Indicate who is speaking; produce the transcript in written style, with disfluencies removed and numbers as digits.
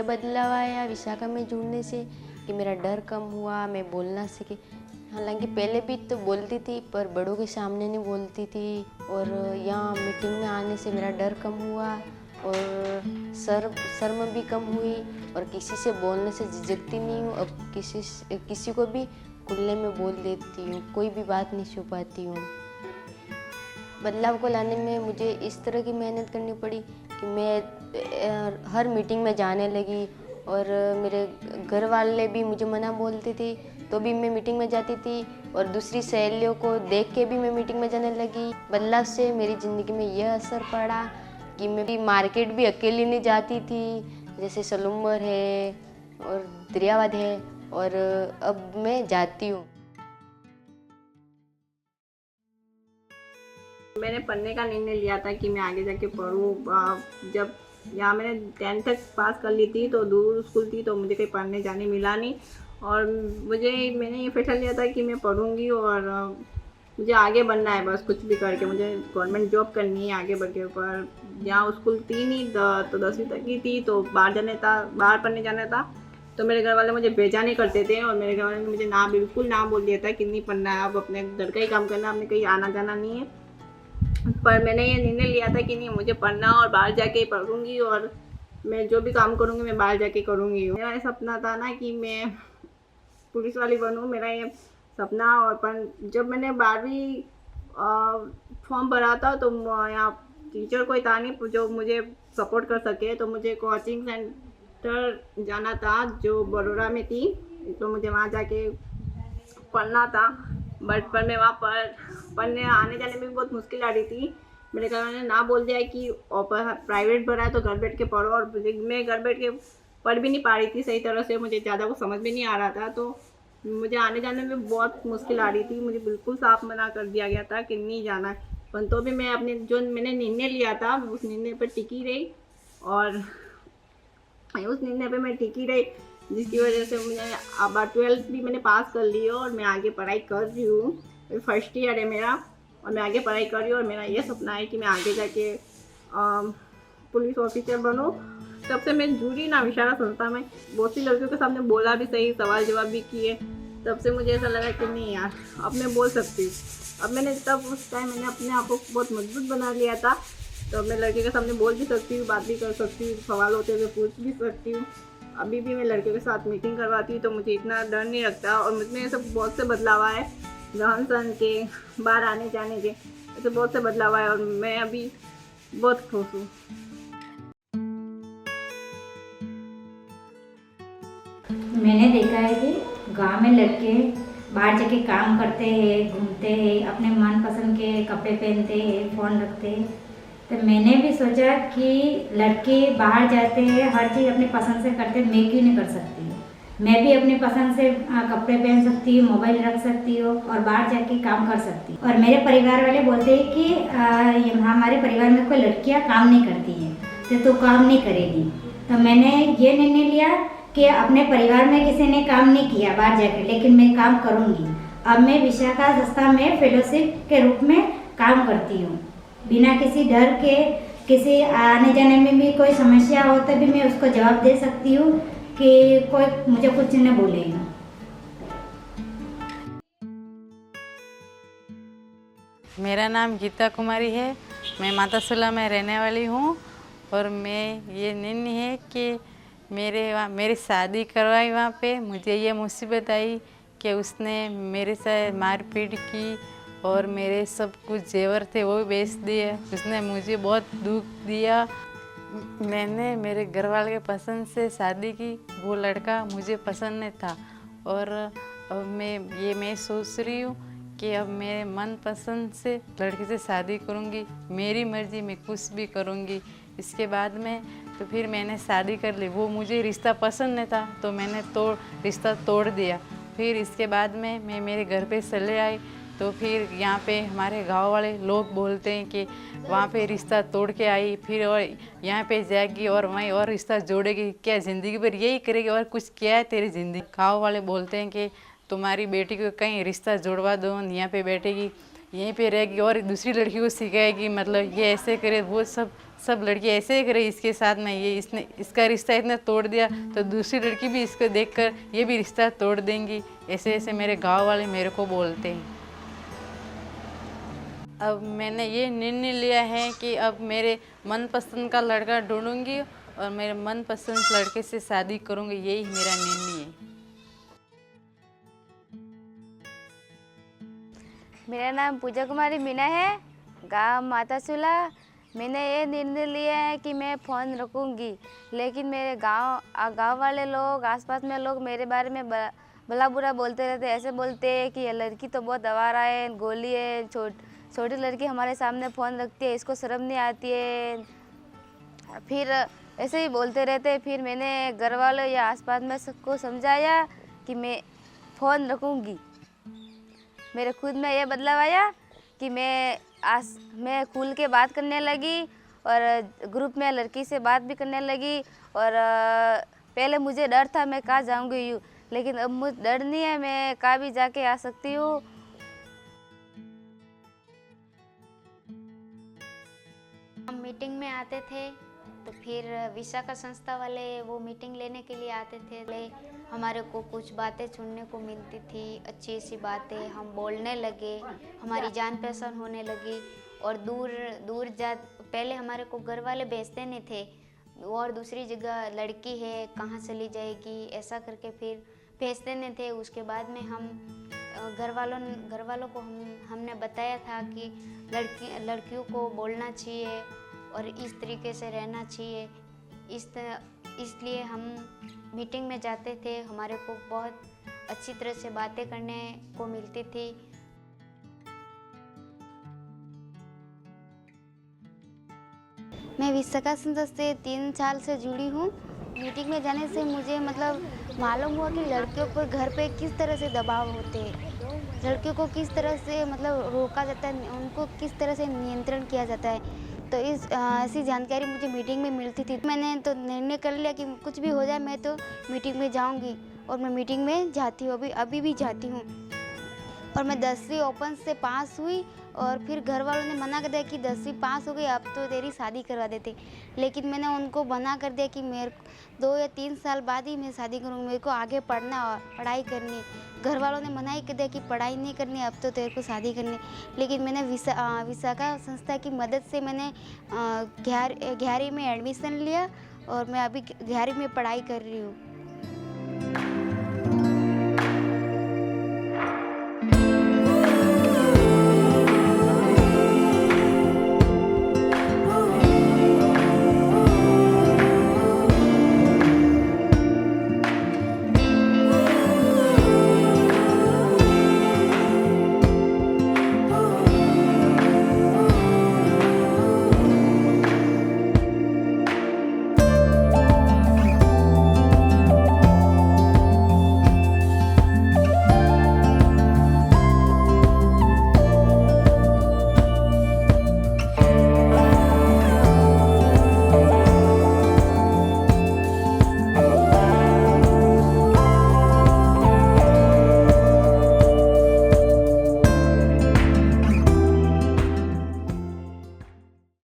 Speaker 1: बदलाव आया विशाखा में जुड़ने से कि मेरा डर कम हुआ, मैं बोलना सीखी। हालांकि पहले भी तो बोलती थी पर बड़ों के सामने नहीं बोलती थी, और यहाँ मीटिंग में आने से मेरा डर कम हुआ और शर्म भी कम हुई, और किसी से बोलने से झिझकती नहीं हूँ। अब किसी को भी खुले में बोल देती हूँ, कोई भी बात नहीं छुपाती हूँ। बदलाव को लाने में मुझे इस तरह की मेहनत करनी पड़ी कि मैं हर मीटिंग में जाने लगी, और मेरे घर वाले भी मुझे मना बोलते थे तो भी मैं मीटिंग में जाती थी, और दूसरी सहेलियों को देख के भी मैं मीटिंग में जाने लगी। बदलाव से मेरी ज़िंदगी में यह असर पड़ा कि मैं भी मार्केट भी अकेली नहीं जाती थी, जैसे सलूमर है और दरियावाद है, और अब मैं जाती हूँ।
Speaker 2: मैंने पढ़ने का निर्णय लिया था कि मैं आगे जाके पढूँ। जब यहाँ मैंने 10th तक पास कर ली थी तो दूर स्कूल थी तो मुझे कहीं पढ़ने जाने मिला नहीं, और मैंने ये फैसला लिया था कि मैं पढ़ूँगी और मुझे आगे बढ़ना है, बस कुछ भी करके मुझे गवर्नमेंट जॉब करनी है आगे बढ़ के। पर यहाँ स्कूल थी नहीं तो 10वीं तक की थी, तो बाहर पढ़ने जाना था, तो मेरे घर वाले मुझे भेजा नहीं करते थे, और मेरे घर वाले ने मुझे बिल्कुल ना बोल दिया था कि नहीं पढ़ना है, अब अपने घर का ही काम करना, आपने कहीं आना जाना नहीं है। पर मैंने ये निर्णय लिया था कि नहीं, मुझे पढ़ना और बाहर जाके ही पढ़ूँगी, और मैं जो भी काम करूँगी मैं बाहर जाके करूँगी। मेरा ये सपना था ना कि मैं पुलिस वाली बनूँ, मेरा ये सपना। और पर जब मैंने 12वीं फॉर्म भरा था तो यहाँ टीचर कोई था नहीं जो मुझे सपोर्ट कर सके, तो मुझे कोचिंग सेंटर जाना था जो बड़ौदा में थी, तो मुझे वहाँ जाके पढ़ना था। बट पर मैं वहाँ पर पढ़ने आने जाने में भी बहुत मुश्किल आ रही थी। मेरे घर वाले ने ना बोल दिया कि प्राइवेट भरा है तो घर बैठ के पढ़ो, और मैं घर बैठ के पढ़ भी नहीं पा रही थी सही तरह से, मुझे ज़्यादा कुछ समझ में नहीं आ रहा था, तो मुझे आने जाने में बहुत मुश्किल आ रही थी। मुझे बिल्कुल साफ मना कर दिया गया था कि नहीं जाना है, पर तो भी मैं मैंने निर्णय लिया था उस निर्णय पर टिकी रही, और उस निर्णय पे मैं टिकी रही, जिसकी वजह से मुझे अब 12th भी मैंने पास कर ली है, और मैं आगे पढ़ाई कर रही हूँ। फर्स्ट ईयर है मेरा और मैं आगे पढ़ाई कर रही हूँ, और मेरा ये सपना है कि मैं आगे जाके पुलिस ऑफिसर बनूँ। तब से मैं जुड़ी ना विशाखा संस्था में, बहुत सी लड़कियों के सामने बोला भी, सही सवाल जवाब भी किए, तब से मुझे ऐसा लगा कि नहीं यार, अब मैं बोल सकती हूँ। अब मैंने उस टाइम मैंने अपने आप को बहुत मजबूत बना लिया था, तो मैं लड़के के सामने बोल भी सकती हूँ, बात भी कर सकती हूँ, सवाल होते हुए पूछ भी सकती हूँ। अभी भी मैं लड़के के साथ मीटिंग करवाती हूँ तो मुझे इतना डर नहीं लगता, और मुझमें ऐसे बहुत से बदलाव आए, रहन सहन के, बाहर आने जाने के, ऐसे बहुत से बदलाव आए, और मैं अभी बहुत खुश हूँ।
Speaker 3: मैंने देखा है कि गांव में लड़के बाहर जाके काम करते हैं, घूमते हैं, अपने मनपसंद के कपड़े पहनते हैं, फ़ोन रखते हैं, तो मैंने भी सोचा कि लड़के बाहर जाते हैं, हर चीज़ अपनी पसंद से करते हैं, मैं क्यों नहीं कर सकती हूँ। मैं भी अपनी पसंद से कपड़े पहन सकती हूँ, मोबाइल रख सकती हूँ और बाहर जाके काम कर सकती हूँ। और मेरे परिवार वाले बोलते हैं कि हमारे परिवार में कोई लड़कियाँ काम नहीं करती हैं, तो तू काम नहीं करेगी। तो मैंने ये निर्णय लिया कि अपने परिवार में किसी ने काम नहीं किया बाहर जाकर, लेकिन मैं काम करूँगी। अब मैं विशाखा संस्था में फेलोशिप के रूप में काम करती हूँ, बिना किसी डर के। किसी आने जाने में भी कोई समस्या हो तो भी मैं उसको जवाब दे सकती हूँ कि कोई मुझे कुछ नहीं बोलेगा।
Speaker 4: मेरा नाम गीता कुमारी है, मैं मातासुला में रहने वाली हूँ, और मैं ये निर्णय है कि मेरी शादी करवाई वहाँ पे मुझे ये मुसीबत आई कि उसने मेरे से मारपीट की, और मेरे सब कुछ जेवर थे वो भी बेच दिए। उसने मुझे बहुत दुख दिया। मैंने मेरे घर वाले के पसंद से शादी की, वो लड़का मुझे पसंद नहीं था, और अब मैं सोच रही हूँ कि अब मेरे मन पसंद से लड़के से शादी करूँगी, मेरी मर्जी, मैं कुछ भी करूँगी। इसके बाद में तो फिर मैंने शादी कर ली। वो मुझे रिश्ता पसंद नहीं था तो मैंने रिश्ता तोड़ दिया। फिर इसके बाद में मैं मेरे घर पे चले आई, तो फिर यहाँ पे हमारे गांव वाले लोग बोलते हैं कि वहाँ पे रिश्ता तोड़ के आई, फिर और यहाँ पे जाएगी और वहीं और रिश्ता जोड़ेगी, क्या ज़िंदगी भर यही करेगी और कुछ क्या है तेरी ज़िंदगी। गाँव वाले बोलते हैं कि तुम्हारी बेटी को कहीं रिश्ता जोड़वा दो, यहाँ पे बैठेगी, यहीं पे रहेगी और दूसरी लड़की को सिखाएगी, मतलब ये ऐसे करे, वो सब लड़की ऐसे ही करे इसके साथ में, ये इसने इसका रिश्ता इतना तोड़ दिया तो दूसरी लड़की भी इसको देखकर ये भी रिश्ता तोड़ देंगी। ऐसे ऐसे मेरे गांव वाले मेरे को बोलते हैं। अब मैंने ये निर्णय लिया है कि अब मेरे मनपसंद का लड़का ढूंढूंगी और मेरे मनपसंद लड़के से शादी करूंगी, यही मेरा निर्णय है।
Speaker 5: मेरा नाम पूजा कुमारी मीना है, गांव मातासुला। मैंने ये निर्णय लिया है कि मैं फ़ोन रखूँगी, लेकिन मेरे गांव वाले लोग, आसपास में लोग मेरे बारे में भला बुरा बोलते रहते। ऐसे बोलते हैं कि ये लड़की तो बहुत आवारा है, गोली है, छोटी लड़की हमारे सामने फ़ोन रखती है, इसको शर्म नहीं आती है। फिर ऐसे ही बोलते रहते। फिर मैंने घर वालों या आसपास में सबको समझाया कि मैं फ़ोन रखूँगी। मेरे खुद में ये बदलाव आया कि मैं खुल के बात करने लगी और ग्रुप में लड़की से बात भी करने लगी। और पहले मुझे डर था मैं कहाँ जाऊँगी यूँ, लेकिन अब मुझे डर नहीं है, मैं कहाँ भी जाके आ सकती हूँ।
Speaker 6: हम मीटिंग में आते थे तो फिर विशाखा संस्था वाले वो मीटिंग लेने के लिए आते थे। हमारे को कुछ बातें सुनने को मिलती थी, अच्छी सी बातें, हम बोलने लगे, हमारी जान पहचान होने लगी। और दूर पहले हमारे को घर वाले भेजते नहीं थे, और दूसरी जगह लड़की है कहाँ चली जाएगी ऐसा करके फिर भेजते नहीं थे। उसके बाद में हम घर वालों को हमने बताया था कि लड़कियों को बोलना चाहिए और इस तरीके से रहना चाहिए। इसलिए हम मीटिंग में जाते थे, हमारे को बहुत अच्छी तरह से बातें करने को मिलती थी।
Speaker 5: मैं विशाखा संस्था से 3 साल से जुड़ी हूँ। मीटिंग में जाने से मुझे मतलब मालूम हुआ कि लड़कियों पर घर पे किस तरह से दबाव होते हैं, लड़कियों को किस तरह से मतलब रोका जाता है, उनको किस तरह से नियंत्रण किया जाता है। तो ऐसी जानकारी मुझे मीटिंग में मिलती थी। मैंने तो निर्णय कर लिया कि कुछ भी हो जाए मैं तो मीटिंग में जाऊंगी, और मैं मीटिंग में जाती हूँ, अभी भी जाती हूँ। और मैं 10वीं ओपन से पास हुई, और फिर घर वालों ने मना कर दिया कि 10वीं पास हो गई अब तो तेरी शादी करवा देते। लेकिन मैंने उनको मना कर दिया कि मेरे 2 या 3 साल बाद ही मैं शादी करूँगी, मेरे को आगे पढ़ना और पढ़ाई करनी। घर वालों ने मना ही कर दिया कि पढ़ाई नहीं करनी, अब तो तेरे को शादी करनी। लेकिन मैंने विशाखा संस्था की मदद से मैंने 11वीं में एडमिशन लिया और मैं अभी 11वीं में पढ़ाई कर रही हूँ।